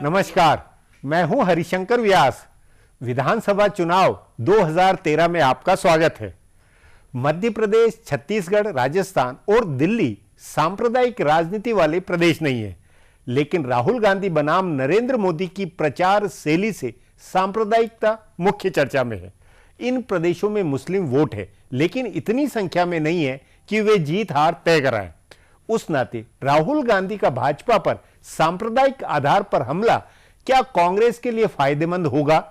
नमस्कार, मैं हूं हरिशंकर व्यास। विधानसभा चुनाव 2013 में आपका स्वागत है। मध्य प्रदेश, छत्तीसगढ़, राजस्थान और दिल्ली सांप्रदायिक राजनीति वाले प्रदेश नहीं है, लेकिन राहुल गांधी बनाम नरेंद्र मोदी की प्रचार शैली से सांप्रदायिकता मुख्य चर्चा में है। इन प्रदेशों में मुस्लिम वोट है, लेकिन इतनी संख्या में नहीं है कि वे जीत हार तय कराएं। उस नाते राहुल गांधी का भाजपा पर सांप्रदायिक आधार पर हमला क्या कांग्रेस के लिए फायदेमंद होगा?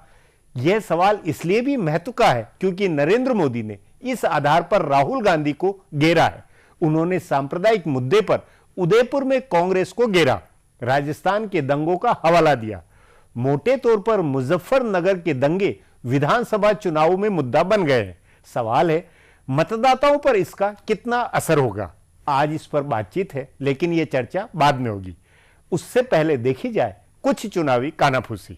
यह सवाल इसलिए भी महत्व का है क्योंकि नरेंद्र मोदी ने इस आधार पर राहुल गांधी को घेरा है। उन्होंने सांप्रदायिक मुद्दे पर उदयपुर में कांग्रेस को घेरा, राजस्थान के दंगों का हवाला दिया। मोटे तौर पर मुजफ्फरनगर के दंगे विधानसभा चुनाव में मुद्दा बन गए हैं। सवाल है, मतदाताओं पर इसका कितना असर होगा? आज इस पर बातचीत है, लेकिन यह चर्चा बाद में होगी। उससे पहले देखी जाए कुछ चुनावी कानाफूसी।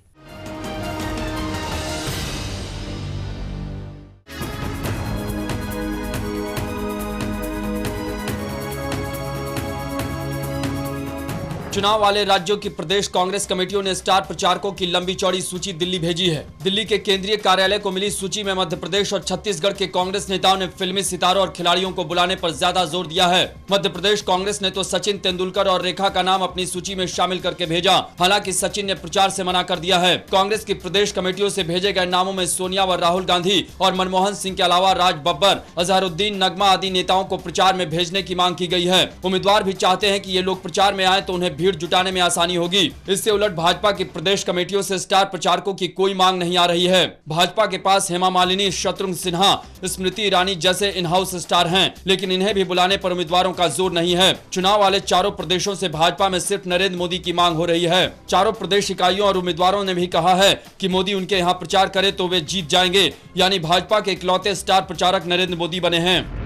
चुनाव वाले राज्यों की प्रदेश कांग्रेस कमेटियों ने स्टार प्रचारकों की लंबी चौड़ी सूची दिल्ली भेजी है। दिल्ली के केंद्रीय कार्यालय को मिली सूची में मध्य प्रदेश और छत्तीसगढ़ के कांग्रेस नेताओं ने फिल्मी सितारों और खिलाड़ियों को बुलाने पर ज्यादा जोर दिया है। मध्य प्रदेश कांग्रेस ने तो सचिन तेंदुलकर और रेखा का नाम अपनी सूची में शामिल करके भेजा। हालांकि सचिन ने प्रचार से मना कर दिया है। कांग्रेस की प्रदेश कमेटियों से भेजे गए नामों में सोनिया व राहुल गांधी और मनमोहन सिंह के अलावा राज बब्बर, अजहरुद्दीन नगमा आदि नेताओं को प्रचार में भेजने की मांग की गई है। उम्मीदवार भी चाहते हैं कि ये लोग प्रचार में आए तो उन्हें भीड़ जुटाने में आसानी होगी। इससे उलट भाजपा की प्रदेश कमेटियों से स्टार प्रचारकों की कोई मांग नहीं आ रही है। भाजपा के पास हेमा मालिनी, शत्रुघ्न सिन्हा, स्मृति ईरानी जैसे इन हाउस स्टार हैं, लेकिन इन्हें भी बुलाने पर उम्मीदवारों का जोर नहीं है। चुनाव वाले चारों प्रदेशों से भाजपा में सिर्फ नरेंद्र मोदी की मांग हो रही है। चारों प्रदेश इकाइयों और उम्मीदवारों ने भी कहा है कि मोदी उनके यहाँ प्रचार करे तो वे जीत जाएंगे। यानी भाजपा के इकलौते स्टार प्रचारक नरेंद्र मोदी बने हैं।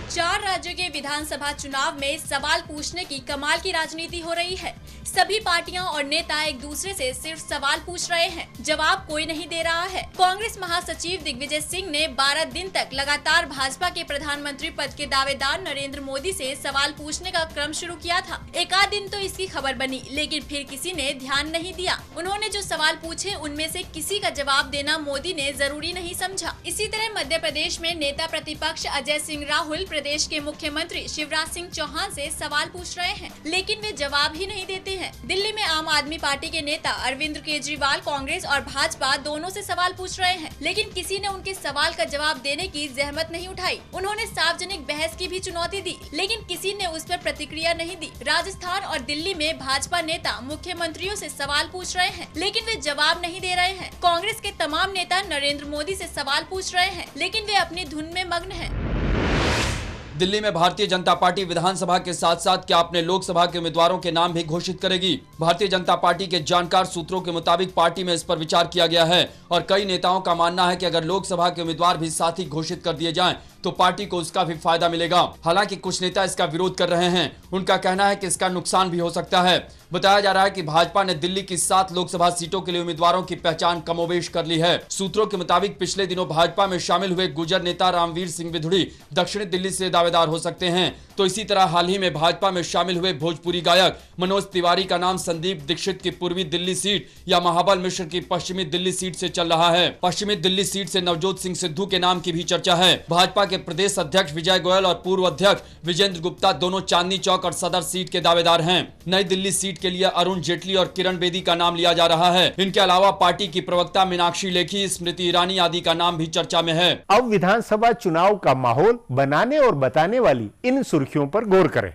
4 राज्यों के विधानसभा चुनाव में सवाल पूछने की कमाल की राजनीति हो रही है। सभी पार्टियां और नेता एक दूसरे से सिर्फ सवाल पूछ रहे हैं, जवाब कोई नहीं दे रहा है। कांग्रेस महासचिव दिग्विजय सिंह ने 12 दिन तक लगातार भाजपा के प्रधानमंत्री पद के दावेदार नरेंद्र मोदी से सवाल पूछने का क्रम शुरू किया था। एक आध दिन तो इसकी खबर बनी, लेकिन फिर किसी ने ध्यान नहीं दिया। उन्होंने जो सवाल पूछे उनमें से किसी का जवाब देना मोदी ने जरूरी नहीं समझा। इसी तरह मध्य प्रदेश में नेता प्रतिपक्ष अजय सिंह राहुल प्रदेश के मुख्यमंत्री शिवराज सिंह चौहान से सवाल पूछ रहे हैं, लेकिन वे जवाब ही नहीं देते हैं। दिल्ली में आम आदमी पार्टी के नेता अरविंद केजरीवाल कांग्रेस और भाजपा दोनों से सवाल पूछ रहे हैं, लेकिन किसी ने उनके सवाल का जवाब देने की जहमत नहीं उठाई। उन्होंने सार्वजनिक बहस की भी चुनौती दी, लेकिन किसी ने उस पर प्रतिक्रिया नहीं दी। राजस्थान और दिल्ली में भाजपा नेता मुख्यमंत्रियों से सवाल पूछ रहे हैं, लेकिन वे जवाब नहीं दे रहे हैं। कांग्रेस के तमाम नेता नरेंद्र मोदी से सवाल पूछ रहे हैं, लेकिन वे अपनी धुन में मग्न हैं। दिल्ली में भारतीय जनता पार्टी विधानसभा के साथ साथ क्या अपने लोकसभा के उम्मीदवारों के नाम भी घोषित करेगी? भारतीय जनता पार्टी के जानकार सूत्रों के मुताबिक पार्टी में इस पर विचार किया गया है और कई नेताओं का मानना है कि अगर लोकसभा के उम्मीदवार भी साथ ही घोषित कर दिए जाएं तो पार्टी को उसका भी फायदा मिलेगा। हालांकि कुछ नेता इसका विरोध कर रहे हैं। उनका कहना है कि इसका नुकसान भी हो सकता है। बताया जा रहा है कि भाजपा ने दिल्ली की 7 लोकसभा सीटों के लिए उम्मीदवारों की पहचान कमोबेश कर ली है। सूत्रों के मुताबिक पिछले दिनों भाजपा में शामिल हुए गुर्जर नेता रामवीर सिंह विधुड़ी दक्षिणी दिल्ली से दावेदार हो सकते हैं। तो इसी तरह हाल ही में भाजपा में शामिल हुए भोजपुरी गायक मनोज तिवारी का नाम संदीप दीक्षित की पूर्वी दिल्ली सीट या महाबल मिश्र की पश्चिमी दिल्ली सीट से चल रहा है। पश्चिमी दिल्ली सीट से नवजोत सिंह सिद्धू के नाम की भी चर्चा है। भाजपा के प्रदेश अध्यक्ष विजय गोयल और पूर्व अध्यक्ष विजेंद्र गुप्ता दोनों चांदनी चौक और सदर सीट के दावेदार हैं। नई दिल्ली सीट के लिए अरुण जेटली और किरण बेदी का नाम लिया जा रहा है। इनके अलावा पार्टी की प्रवक्ता मीनाक्षी लेखी, स्मृति ईरानी आदि का नाम भी चर्चा में है। अब विधानसभा चुनाव का माहौल बनाने और बताने वाली इन सुर्खियों पर गौर करें।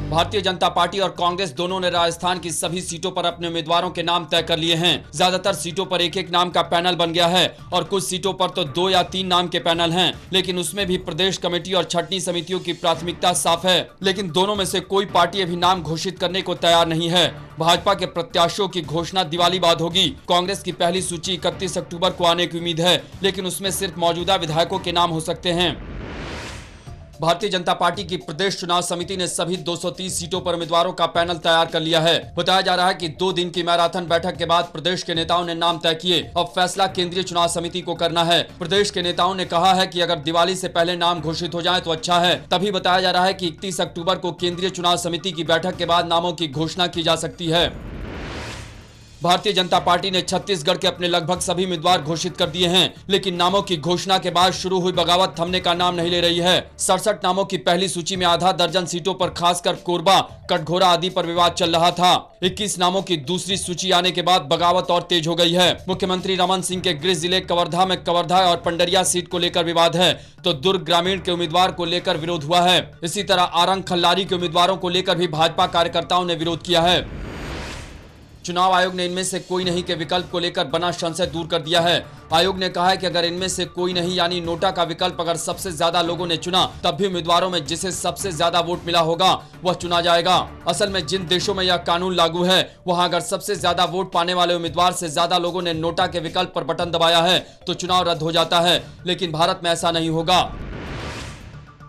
भारतीय जनता पार्टी और कांग्रेस दोनों ने राजस्थान की सभी सीटों पर अपने उम्मीदवारों के नाम तय कर लिए हैं। ज्यादातर सीटों पर एक एक नाम का पैनल बन गया है और कुछ सीटों पर तो 2 या 3 नाम के पैनल हैं, लेकिन उसमें भी प्रदेश कमेटी और छंटनी समितियों की प्राथमिकता साफ है। लेकिन दोनों में से कोई पार्टी अभी नाम घोषित करने को तैयार नहीं है। भाजपा के प्रत्याशियों की घोषणा दिवाली बाद होगी। कांग्रेस की पहली सूची 31 अक्टूबर को आने की उम्मीद है, लेकिन उसमें सिर्फ मौजूदा विधायकों के नाम हो सकते हैं। भारतीय जनता पार्टी की प्रदेश चुनाव समिति ने सभी 230 सीटों पर उम्मीदवारों का पैनल तैयार कर लिया है। बताया जा रहा है कि 2 दिन की मैराथन बैठक के बाद प्रदेश के नेताओं ने नाम तय किए। अब फैसला केंद्रीय चुनाव समिति को करना है। प्रदेश के नेताओं ने कहा है कि अगर दिवाली से पहले नाम घोषित हो जाए तो अच्छा है। तभी बताया जा रहा है कि 31 अक्टूबर को केंद्रीय चुनाव समिति की बैठक के बाद नामों की घोषणा की जा सकती है। भारतीय जनता पार्टी ने छत्तीसगढ़ के अपने लगभग सभी उम्मीदवार घोषित कर दिए हैं, लेकिन नामों की घोषणा के बाद शुरू हुई बगावत थमने का नाम नहीं ले रही है। 67 नामों की पहली सूची में आधा दर्जन सीटों पर खासकर कोरबा, कटघोरा आदि पर विवाद चल रहा था। 21 नामों की दूसरी सूची आने के बाद बगावत और तेज हो गई है। मुख्यमंत्री रमन सिंह के गृह जिले कवर्धा में कवर्धा और पंडरिया सीट को लेकर विवाद है, तो दुर्ग ग्रामीण के उम्मीदवार को लेकर विरोध हुआ है। इसी तरह आरंग खल्लारी के उम्मीदवारों को लेकर भी भाजपा कार्यकर्ताओं ने विरोध किया है। चुनाव आयोग ने इनमें से कोई नहीं के विकल्प को लेकर बना संशय दूर कर दिया है। आयोग ने कहा है कि अगर इनमें से कोई नहीं यानी नोटा का विकल्प अगर सबसे ज्यादा लोगों ने चुना, तब भी उम्मीदवारों में जिसे सबसे ज्यादा वोट मिला होगा वह चुना जाएगा। असल में जिन देशों में यह कानून लागू है वहां अगर सबसे ज्यादा वोट पाने वाले उम्मीदवार से ज्यादा लोगों ने नोटा के विकल्प पर बटन दबाया है तो चुनाव रद्द हो जाता है, लेकिन भारत में ऐसा नहीं होगा।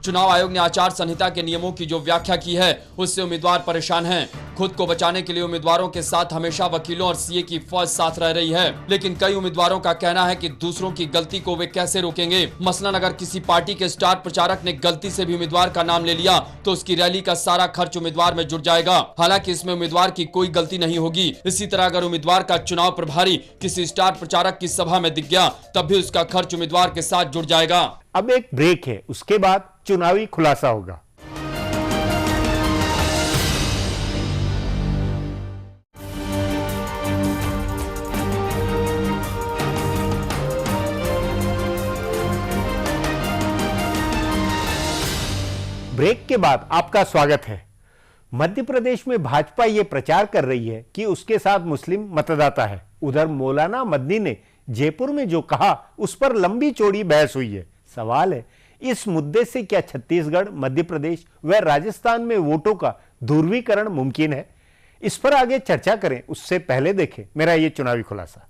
चुनाव आयोग ने आचार संहिता के नियमों की जो व्याख्या की है उससे उम्मीदवार परेशान हैं। खुद को बचाने के लिए उम्मीदवारों के साथ हमेशा वकीलों और सीए की फौज साथ रह रही है, लेकिन कई उम्मीदवारों का कहना है कि दूसरों की गलती को वे कैसे रोकेंगे। मसलन अगर किसी पार्टी के स्टार प्रचारक ने गलती से भी उम्मीदवार का नाम ले लिया तो उसकी रैली का सारा खर्च उम्मीदवार में जुट जाएगा, हालांकि इसमें उम्मीदवार की कोई गलती नहीं होगी। इसी तरह अगर उम्मीदवार का चुनाव प्रभारी किसी स्टार प्रचारक की सभा में दिख गया तब भी उसका खर्च उम्मीदवार के साथ जुड़ जाएगा। अब एक ब्रेक है, उसके बाद चुनावी खुलासा होगा। ब्रेक के बाद आपका स्वागत है। मध्य प्रदेश में भाजपा ये प्रचार कर रही है कि उसके साथ मुस्लिम मतदाता है। उधर मौलाना मदनी ने जयपुर में जो कहा उस पर लंबी चौड़ी बहस हुई है। सवाल है, इस मुद्दे से क्या छत्तीसगढ़, मध्य प्रदेश व राजस्थान में वोटों का ध्रुवीकरण मुमकिन है? इस पर आगे चर्चा करें उससे पहले देखें मेरा ये चुनावी खुलासा।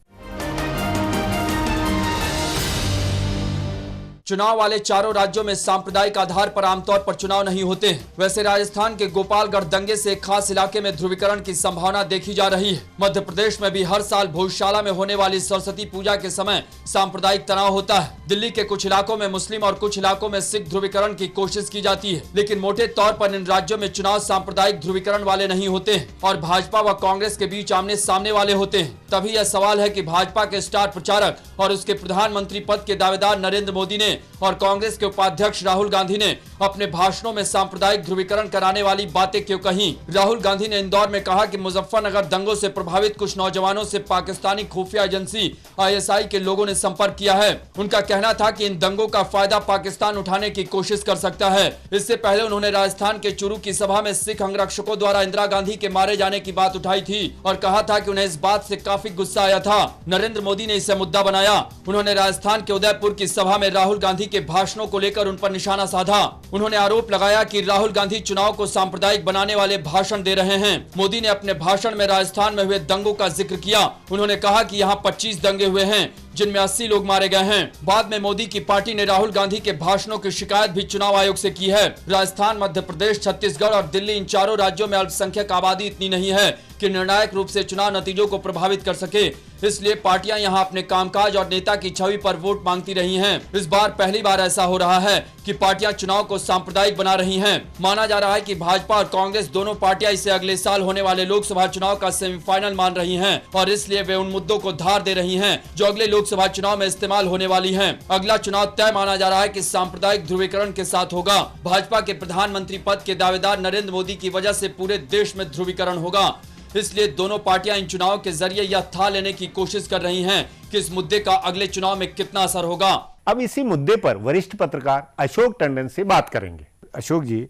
चुनाव वाले चारों राज्यों में सांप्रदायिक आधार पर आमतौर पर चुनाव नहीं होते। वैसे राजस्थान के गोपालगढ़ दंगे से एक खास इलाके में ध्रुवीकरण की संभावना देखी जा रही है। मध्य प्रदेश में भी हर साल भोजशाला में होने वाली सरस्वती पूजा के समय सांप्रदायिक तनाव होता है। दिल्ली के कुछ इलाकों में मुस्लिम और कुछ इलाकों में सिख ध्रुवीकरण की कोशिश की जाती है, लेकिन मोटे तौर पर इन राज्यों में चुनाव सांप्रदायिक ध्रुवीकरण वाले नहीं होते और भाजपा व कांग्रेस के बीच आमने सामने वाले होते हैं। तभी यह सवाल है कि भाजपा के स्टार प्रचारक और उसके प्रधानमंत्री पद के दावेदार नरेंद्र मोदी ने और कांग्रेस के उपाध्यक्ष राहुल गांधी ने अपने भाषणों में सांप्रदायिक ध्रुवीकरण कराने वाली बातें क्यों कही। राहुल गांधी ने इंदौर में कहा कि मुजफ्फरनगर दंगों से प्रभावित कुछ नौजवानों से पाकिस्तानी खुफिया एजेंसी ISI के लोगों ने संपर्क किया है। उनका कहना था कि इन दंगों का फायदा पाकिस्तान उठाने की कोशिश कर सकता है। इससे पहले उन्होंने राजस्थान के चुरू की सभा में सिख अंगरक्षकों द्वारा इंदिरा गांधी के मारे जाने की बात उठाई थी और कहा था कि उन्हें इस बात से काफी गुस्सा आया था। नरेंद्र मोदी ने इसे मुद्दा बनाया। उन्होंने राजस्थान के उदयपुर की सभा में राहुल गांधी के भाषणों को लेकर उन पर निशाना साधा। उन्होंने आरोप लगाया कि राहुल गांधी चुनाव को सांप्रदायिक बनाने वाले भाषण दे रहे हैं। मोदी ने अपने भाषण में राजस्थान में हुए दंगों का जिक्र किया। उन्होंने कहा कि यहाँ 25 दंगे हुए हैं जिनमें 80 लोग मारे गए हैं। बाद में मोदी की पार्टी ने राहुल गांधी के भाषणों की शिकायत भी चुनाव आयोग से की है। राजस्थान, मध्य प्रदेश, छत्तीसगढ़ और दिल्ली, इन चारों राज्यों में अल्पसंख्यक आबादी इतनी नहीं है कि निर्णायक रूप से चुनाव नतीजों को प्रभावित कर सके। इसलिए पार्टियां यहां अपने कामकाज और नेता की छवि पर वोट मांगती रही हैं। इस बार पहली बार ऐसा हो रहा है कि पार्टियां चुनाव को सांप्रदायिक बना रही हैं। माना जा रहा है कि भाजपा और कांग्रेस दोनों पार्टियां इसे अगले साल होने वाले लोकसभा चुनाव का सेमीफाइनल मान रही हैं और इसलिए वे उन मुद्दों को धार दे रही हैं जो अगले लोकसभा चुनाव में इस्तेमाल होने वाली हैं। अगला चुनाव तय माना जा रहा है कि सांप्रदायिक ध्रुवीकरण के साथ होगा। भाजपा के प्रधानमंत्री पद के दावेदार नरेंद्र मोदी की वजह से पूरे देश में ध्रुवीकरण होगा। इसलिए दोनों पार्टियां इन चुनाव के जरिए यह था लेने की कोशिश कर रही हैं कि इस मुद्दे का अगले चुनाव में कितना असर होगा। अब इसी मुद्दे पर वरिष्ठ पत्रकार अशोक टंडन से बात करेंगे। अशोक जी,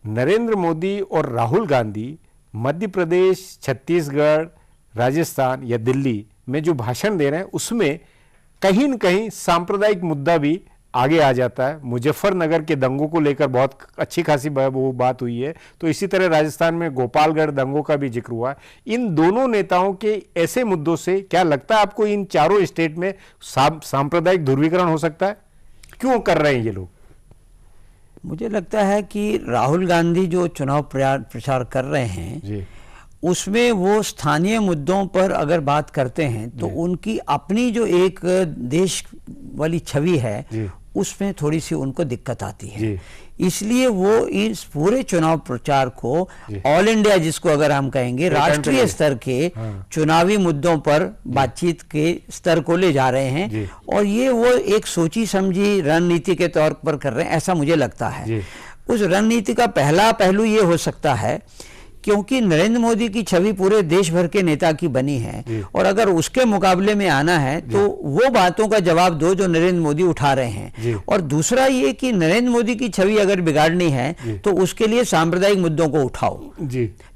नरेंद्र मोदी और राहुल गांधी मध्य प्रदेश, छत्तीसगढ़, राजस्थान या दिल्ली में जो भाषण दे रहे हैं उसमें कहीं न कहीं सांप्रदायिक मुद्दा भी आगे आ जाता है। मुजफ्फरनगर के दंगों को लेकर बहुत अच्छी खासी वो बात हुई है, तो इसी तरह राजस्थान में गोपालगढ़ दंगों का भी जिक्र हुआ। इन दोनों नेताओं के ऐसे मुद्दों से क्या लगता है आपको इन चारों स्टेट में सांप्रदायिक ध्रुवीकरण हो सकता है? क्यों कर रहे हैं ये लोग? मुझे लगता है कि राहुल गांधी जो चुनाव प्रचार कर रहे हैं जी उसमें वो स्थानीय मुद्दों पर अगर बात करते हैं तो उनकी अपनी जो एक देश वाली छवि है उसमें थोड़ी सी उनको दिक्कत आती है। इसलिए वो इस पूरे चुनाव प्रचार को ऑल इंडिया, जिसको अगर हम कहेंगे राष्ट्रीय स्तर के चुनावी मुद्दों पर बातचीत के स्तर को ले जा रहे हैं, और ये वो एक सोची समझी रणनीति के तौर पर कर रहे हैं, ऐसा मुझे लगता है। उस रणनीति का पहला पहलू ये हो सकता है क्योंकि नरेंद्र मोदी की छवि पूरे देश भर के नेता की बनी है, और अगर उसके मुकाबले में आना है तो वो बातों का जवाब दो जो नरेंद्र मोदी उठा रहे हैं। और दूसरा ये कि नरेंद्र मोदी की छवि अगर बिगाड़नी है तो उसके लिए सांप्रदायिक मुद्दों को उठाओ।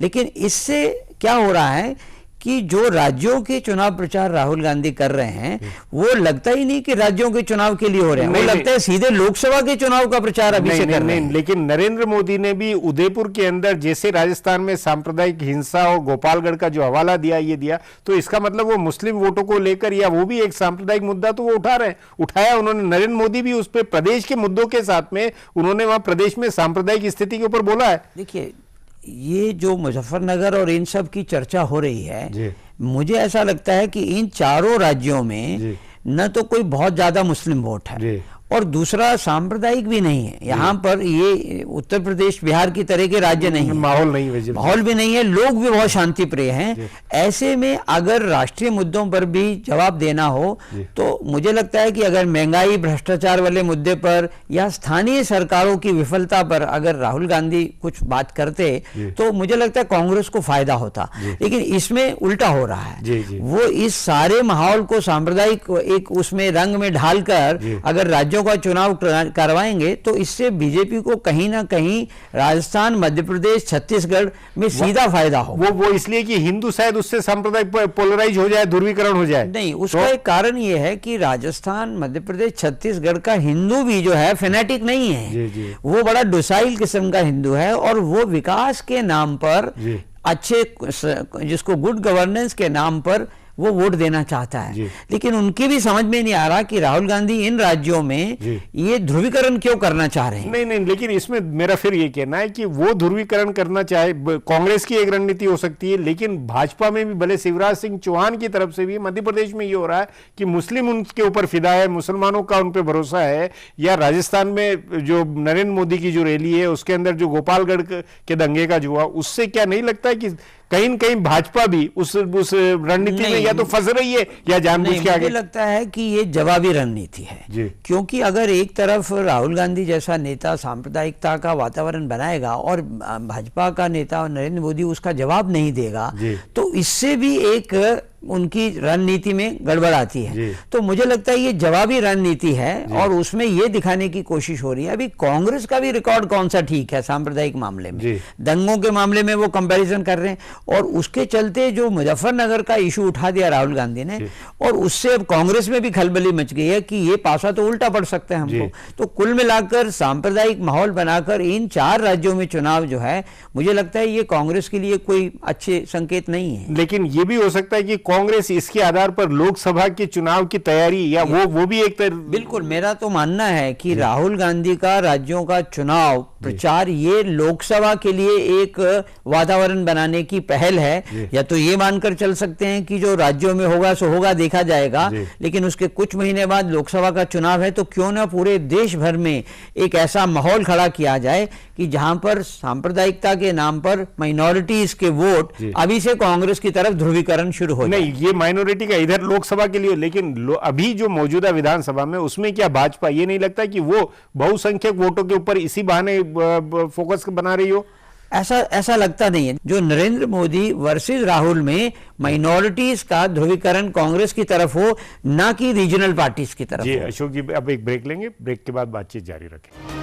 लेकिन इससे क्या हो रहा है कि जो राज्यों के चुनाव प्रचार राहुल गांधी कर रहे हैं वो लगता ही नहीं कि राज्यों के चुनाव के लिए हो रहे हैं, वो लगता है सीधे लोकसभा के चुनाव का प्रचार अभी से कर रहे हैं। लेकिन नरेंद्र मोदी ने भी उदयपुर के अंदर जैसे राजस्थान में सांप्रदायिक हिंसा और गोपालगढ़ का जो हवाला दिया, ये दिया, तो इसका मतलब वो मुस्लिम वोटों को लेकर या वो भी एक सांप्रदायिक मुद्दा तो वो उठा रहे हैं, उठाया उन्होंने। नरेंद्र मोदी भी उस पर प्रदेश के मुद्दों के साथ में उन्होंने वहां प्रदेश में सांप्रदायिक स्थिति के ऊपर बोला है। देखिए, ये जो मुजफ्फरनगर और इन सब की चर्चा हो रही है, मुझे ऐसा लगता है कि इन चारों राज्यों में न तो कोई बहुत ज्यादा मुस्लिम वोट है और दूसरा सांप्रदायिक भी नहीं है। यहाँ पर ये उत्तर प्रदेश बिहार की तरह के राज्य नहीं है, माहौल भी नहीं है, लोग भी बहुत शांति प्रिय हैं। ऐसे में अगर राष्ट्रीय मुद्दों पर भी जवाब देना हो तो मुझे लगता है कि अगर महंगाई, भ्रष्टाचार वाले मुद्दे पर या स्थानीय सरकारों की विफलता पर अगर राहुल गांधी कुछ बात करते तो मुझे लगता है कांग्रेस को फायदा होता। लेकिन इसमें उल्टा हो रहा है, वो इस सारे माहौल को सांप्रदायिक एक उसमें रंग में ढालकर अगर राज्यों का चुनाव करवाएंगे तो इससे बीजेपी को कहीं ना कहीं राजस्थान, मध्य प्रदेश, छत्तीसगढ़ में सीधा फायदा हो। वो इसलिए कि हिंदू शायद उससे सांप्रदायिक पोलराइज हो जाए, ध्रुवीकरण हो जाए। नहीं, उसका एक कारण ये है कि राजस्थान, मध्य प्रदेश, छत्तीसगढ़ का हिंदू भी जो है फेनेटिक नहीं है, वो बड़ा डोसाइल किस्म का हिंदू है और वो विकास के नाम पर, अच्छे जिसको गुड गवर्नेंस के नाम पर वो वोट देना चाहता है। लेकिन उनकी भी समझ में नहीं आ रहा कि राहुल गांधी इन राज्यों में ये ध्रुवीकरण क्यों करना चाह रहे हैं। नहीं, लेकिन इसमें मेरा फिर ये कहना है कि वो ध्रुवीकरण करना चाहे, कांग्रेस की एक रणनीति हो सकती है, लेकिन भाजपा में भी भले शिवराज सिंह चौहान की तरफ से भी मध्य प्रदेश में ये हो रहा है कि मुस्लिम उनके ऊपर फिदा है, मुसलमानों का उन पर भरोसा है, या राजस्थान में जो नरेंद्र मोदी की जो रैली है उसके अंदर जो गोपालगढ़ के दंगे का जो हुआ, उससे क्या नहीं लगता है कि कहीं न कहीं भाजपा भी उस रणनीति में या तो फंस रही है या जानबूझ के आगे? मुझे लगता है कि ये जवाबी रणनीति है, क्योंकि अगर एक तरफ राहुल गांधी जैसा नेता सांप्रदायिकता का वातावरण बनाएगा और भाजपा का नेता नरेंद्र मोदी उसका जवाब नहीं देगा तो इससे भी एक उनकी रणनीति में गड़बड़ आती है। तो मुझे लगता है ये जवाबी रणनीति है और उसमें ये दिखाने की कोशिश हो रही है। अभी कांग्रेस का भी रिकॉर्ड कौन सा ठीक है सांप्रदायिक मामले में, दंगों के मामले में वो कंपैरिजन कर रहे हैं और उसके चलते जो मुजफ्फरनगर का इशू उठा दिया राहुल गांधी ने, और उससे अब कांग्रेस में भी खलबली मच गई है कि ये पासा तो उल्टा पड़ सकता है हमको। तो कुल मिलाकर सांप्रदायिक माहौल बनाकर इन चार राज्यों में चुनाव जो है, मुझे लगता है ये कांग्रेस के लिए कोई अच्छे संकेत नहीं है। लेकिन ये भी हो सकता है कि कांग्रेस इसके आधार पर लोकसभा के चुनाव की तैयारी या वो भी एक बिल्कुल, मेरा तो मानना है कि राहुल गांधी का राज्यों का चुनाव प्रचार ये लोकसभा के लिए एक वातावरण बनाने की पहल है। या तो ये मानकर चल सकते हैं कि जो राज्यों में होगा सो होगा, देखा जाएगा, लेकिन उसके कुछ महीने बाद लोकसभा का चुनाव है तो क्यों ना पूरे देश भर में एक ऐसा माहौल खड़ा किया जाए कि जहां पर सांप्रदायिकता के नाम पर माइनॉरिटीज के वोट अभी से कांग्रेस की तरफ ध्रुवीकरण शुरू हो जाए। ये माइनॉरिटी का इधर लोकसभा के लिए, लेकिन अभी जो मौजूदा विधानसभा में उसमें क्या भाजपा ये नहीं लगता कि वो बहुसंख्यक वोटों के ऊपर इसी बहाने फोकस बना रही हो? ऐसा लगता नहीं है। जो नरेंद्र मोदी वर्सेस राहुल में माइनॉरिटीज का ध्रुवीकरण कांग्रेस की तरफ हो, ना कि रीजनल पार्टीज की तरफ। जी अशोक जी, अब एक ब्रेक लेंगे, ब्रेक के बाद बातचीत जारी रखें।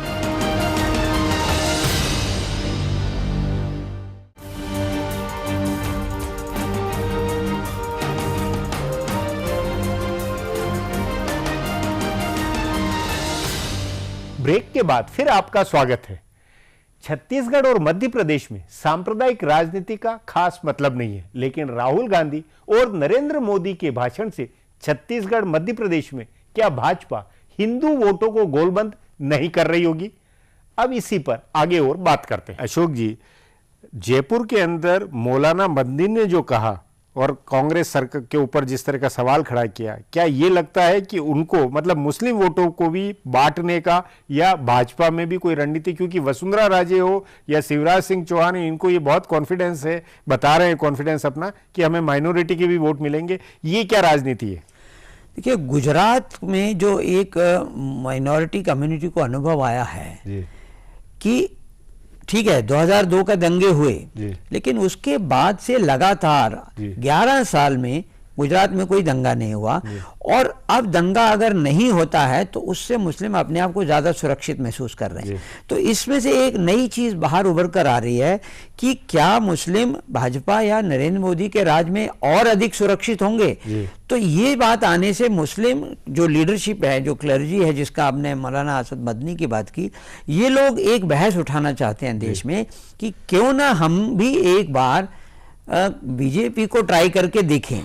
ब्रेक के बाद फिर आपका स्वागत है। छत्तीसगढ़ और मध्य प्रदेश में सांप्रदायिक राजनीति का खास मतलब नहीं है, लेकिन राहुल गांधी और नरेंद्र मोदी के भाषण से छत्तीसगढ़, मध्य प्रदेश में क्या भाजपा हिंदू वोटों को गोलबंद नहीं कर रही होगी? अब इसी पर आगे और बात करते हैं। अशोक जी, जयपुर के अंदर मौलाना मदनी ने जो कहा और कांग्रेस सरकार के ऊपर जिस तरह का सवाल खड़ा किया, क्या ये लगता है कि उनको मतलब मुस्लिम वोटों को भी बांटने का या भाजपा में भी कोई रणनीति, क्योंकि वसुंधरा राजे हो या शिवराज सिंह चौहान, इनको ये बहुत कॉन्फिडेंस है, बता रहे हैं कॉन्फिडेंस अपना कि हमें माइनॉरिटी के भी वोट मिलेंगे, ये क्या राजनीति है? देखिए, गुजरात में जो एक माइनॉरिटी कम्युनिटी को अनुभव आया है कि ठीक है 2002 का दंगे हुए, लेकिन उसके बाद से लगातार 11 साल में गुजरात में कोई दंगा नहीं हुआ, और अब दंगा अगर नहीं होता है तो उससे मुस्लिम अपने आप को ज्यादा सुरक्षित महसूस कर रहे हैं। तो इसमें से एक नई चीज बाहर उभर कर आ रही है कि क्या मुस्लिम भाजपा या नरेंद्र मोदी के राज में और अधिक सुरक्षित होंगे। तो ये बात आने से मुस्लिम जो लीडरशिप है, जो क्लर्जी है, जिसका आपने मौलाना असद मदनी की बात की, ये लोग एक बहस उठाना चाहते हैं देश में कि क्यों ना हम भी एक बार बीजेपी को ट्राई करके देखें।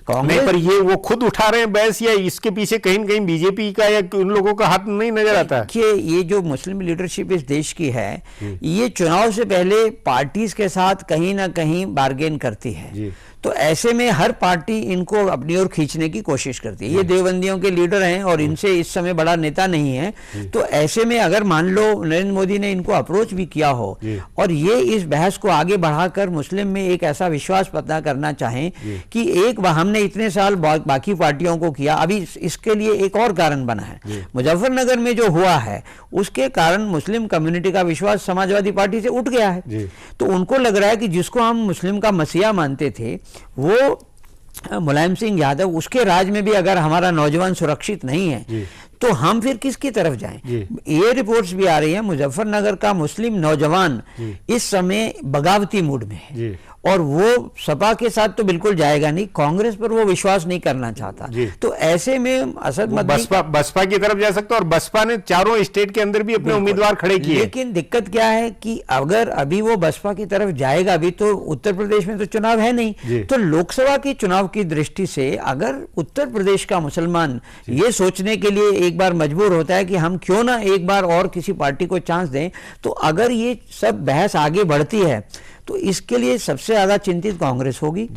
नहीं, पर ये वो खुद उठा रहे हैं बहस, या इसके पीछे कहीं न कहीं बीजेपी का या उन लोगों का हाथ नहीं नजर आता है? कि ये जो मुस्लिम लीडरशिप इस देश की है, ये चुनाव से पहले पार्टीज के साथ कहीं ना कहीं बार्गेन करती है। तो ऐसे में हर पार्टी इनको अपनी ओर खींचने की कोशिश करती है। ये देवबंदियों के लीडर हैं और इनसे इस समय बड़ा नेता नहीं है। तो ऐसे में अगर मान लो नरेंद्र मोदी ने इनको अप्रोच भी किया हो और ये इस बहस को आगे बढ़ाकर मुस्लिम में एक ऐसा विश्वास पैदा करना चाहें कि एक हमने इतने साल बाकी पार्टियों को किया, अभी इसके लिए एक और कारण बना है। मुजफ्फरनगर में जो हुआ है उसके कारण मुस्लिम कम्युनिटी का विश्वास समाजवादी पार्टी से उठ गया है। तो उनको लग रहा है कि जिसको हम मुस्लिम का मसीहा मानते थे, वो मुलायम सिंह यादव, उसके राज में भी अगर हमारा नौजवान सुरक्षित नहीं है तो हम फिर किसकी तरफ जाएं? ये रिपोर्ट्स भी आ रही है मुजफ्फरनगर का मुस्लिम नौजवान इस समय बगावती मूड में है और वो सपा के साथ तो बिल्कुल जाएगा नहीं, कांग्रेस पर वो विश्वास नहीं करना चाहता। तो ऐसे में असद मदनी बसपा की तरफ जा सकता है, और बसपा ने चारों स्टेट के अंदर भी अपने उम्मीदवार खड़े किए। लेकिन दिक्कत क्या है कि अगर अभी वो बसपा की तरफ जाएगा, अभी तो उत्तर प्रदेश में तो चुनाव है नहीं, तो लोकसभा के चुनाव की दृष्टि से अगर उत्तर प्रदेश का मुसलमान ये सोचने के लिए एक बार मजबूर होता है कि हम क्यों ना एक बार और किसी पार्टी को चांस दें, तो अगर ये सब बहस आगे बढ़ती है तो इसके लिए सबसे ज्यादा चिंतित कांग्रेस होगी।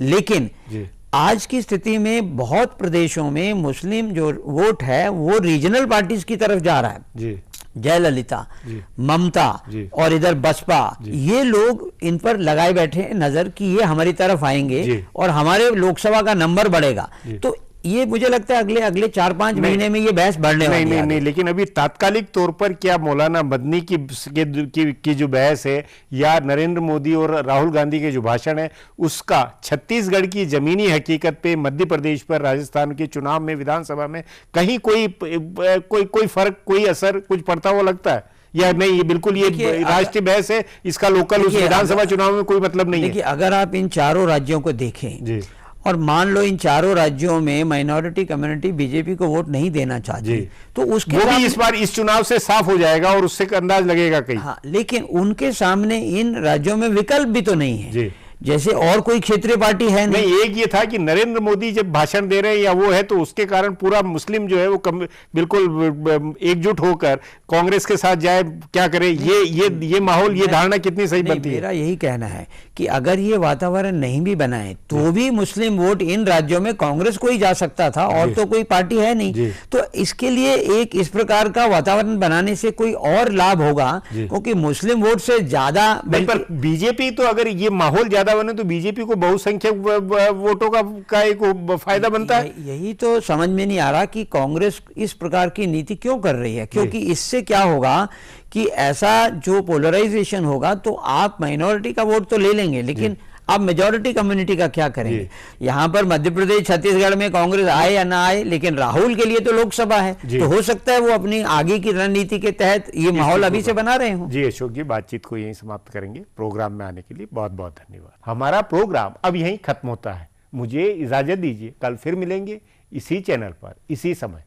लेकिन आज की स्थिति में बहुत प्रदेशों में मुस्लिम जो वोट है वो रीजनल पार्टीज की तरफ जा रहा है। जयललिता, ममता और इधर बसपा, ये लोग इन पर लगाए बैठे हैं नजर कि ये हमारी तरफ आएंगे और हमारे लोकसभा का नंबर बढ़ेगा। तो ये मुझे लगता है अगले 4-5 महीने में ये बहस बढ़ने वाली है। नहीं, लेकिन अभी तात्कालिक तौर पर क्या मौलाना मदनी की जो बहस है या नरेंद्र मोदी और राहुल गांधी के जो भाषण है उसका छत्तीसगढ़ की जमीनी हकीकत पे, मध्य प्रदेश पर, राजस्थान के चुनाव में, विधानसभा में कहीं कोई फर्क, कोई असर कुछ पड़ता हुआ लगता है या नहीं? ये बिल्कुल ये राष्ट्रीय बहस है, इसका लोकल उस विधानसभा चुनाव में कोई मतलब नहीं है। देखिए, अगर आप इन चारों राज्यों को देखें और मान लो इन चारों राज्यों में माइनॉरिटी कम्युनिटी बीजेपी को वोट नहीं देना चाहती, तो उसके वो भी इस बार इस चुनाव से साफ हो जाएगा और उससे अंदाज लगेगा कहीं। हाँ, लेकिन उनके सामने इन राज्यों में विकल्प भी तो नहीं है, जैसे और कोई क्षेत्रीय पार्टी है नहीं। एक ये था कि नरेंद्र मोदी जब भाषण दे रहे हैं या वो है, तो उसके कारण पूरा मुस्लिम जो है वो बिल्कुल एकजुट होकर कांग्रेस के साथ जाए, क्या करे, ये माहौल, ये धारणा कितनी सही बनती है? मेरा यही कहना है कि अगर ये वातावरण नहीं भी बनाए तो भी मुस्लिम वोट इन राज्यों में कांग्रेस को ही जा सकता था, और तो कोई पार्टी है नहीं। तो इसके लिए एक इस प्रकार का वातावरण बनाने से कोई और लाभ होगा, क्योंकि मुस्लिम वोट से ज्यादा। पर बीजेपी तो अगर ये माहौल ज्यादा बने तो बीजेपी को बहुसंख्यक वोटों का एक फायदा बनता है। यही तो समझ में नहीं आ रहा कि कांग्रेस इस प्रकार की नीति क्यों कर रही है, क्योंकि इससे क्या होगा कि ऐसा जो पोलराइजेशन होगा तो आप माइनॉरिटी का वोट तो ले लेंगे, लेकिन आप मेजॉरिटी कम्युनिटी का क्या करेंगे? यहाँ पर मध्य प्रदेश, छत्तीसगढ़ में कांग्रेस आए या ना आए, लेकिन राहुल के लिए तो लोकसभा है, तो हो सकता है वो अपनी आगे की रणनीति के तहत ये माहौल अभी से बना रहे हो। जी अशोक जी, बातचीत को यहीं समाप्त करेंगे। प्रोग्राम में आने के लिए बहुत बहुत धन्यवाद। हमारा प्रोग्राम अब यहीं खत्म होता है, मुझे इजाजत दीजिए, कल फिर मिलेंगे इसी चैनल पर, इसी समय।